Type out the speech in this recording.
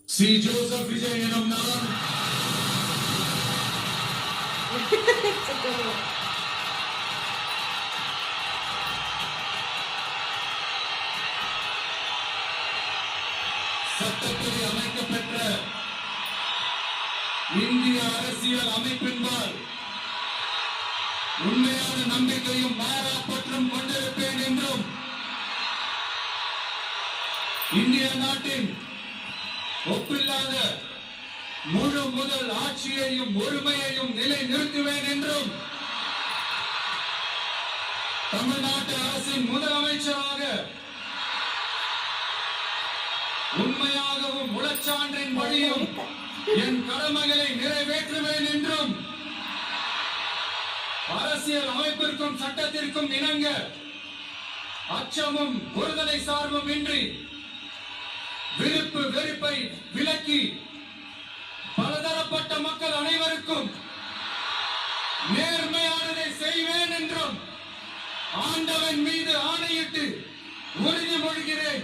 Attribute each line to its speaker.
Speaker 1: C Joseph Vijay எனும் நான் சட்டப்படி அமைக்கப்பெற்ற இந்திய அரசியல் அமைப்பின்பால் உண்மையான நம்பிக்கையும் மாறாப்பற்றும் கொண்டிருப்பேன் என்றும் இந்திய நாட்டின் ஒப்பில்லாத முழு முதல் ஆட்சியையும் ஒருமையையும் நிலை நிறுத்துவேன் என்றும் தமிழ்நாட்டு அரசின் முதலமைச்சராக உண்மையாகவும் உளச்சான்றின் வழியும் என் கடமைகளை நிறைவேற்றுவேன் என்றும் அரசியல் அமைப்பிற்கும் சட்டத்திற்கும் இணங்க அச்சமும் ஒருதலை சார்பும் இன்றி விருப்பு வெறுப்பை விலக்கி பலதரப்பட்ட மக்கள் அனைவருக்கும் நேர்மையானதை செய்வேன் என்றும் ஆண்டவன் மீது ஆணையிட்டு உறுதிமொழிகிறேன்.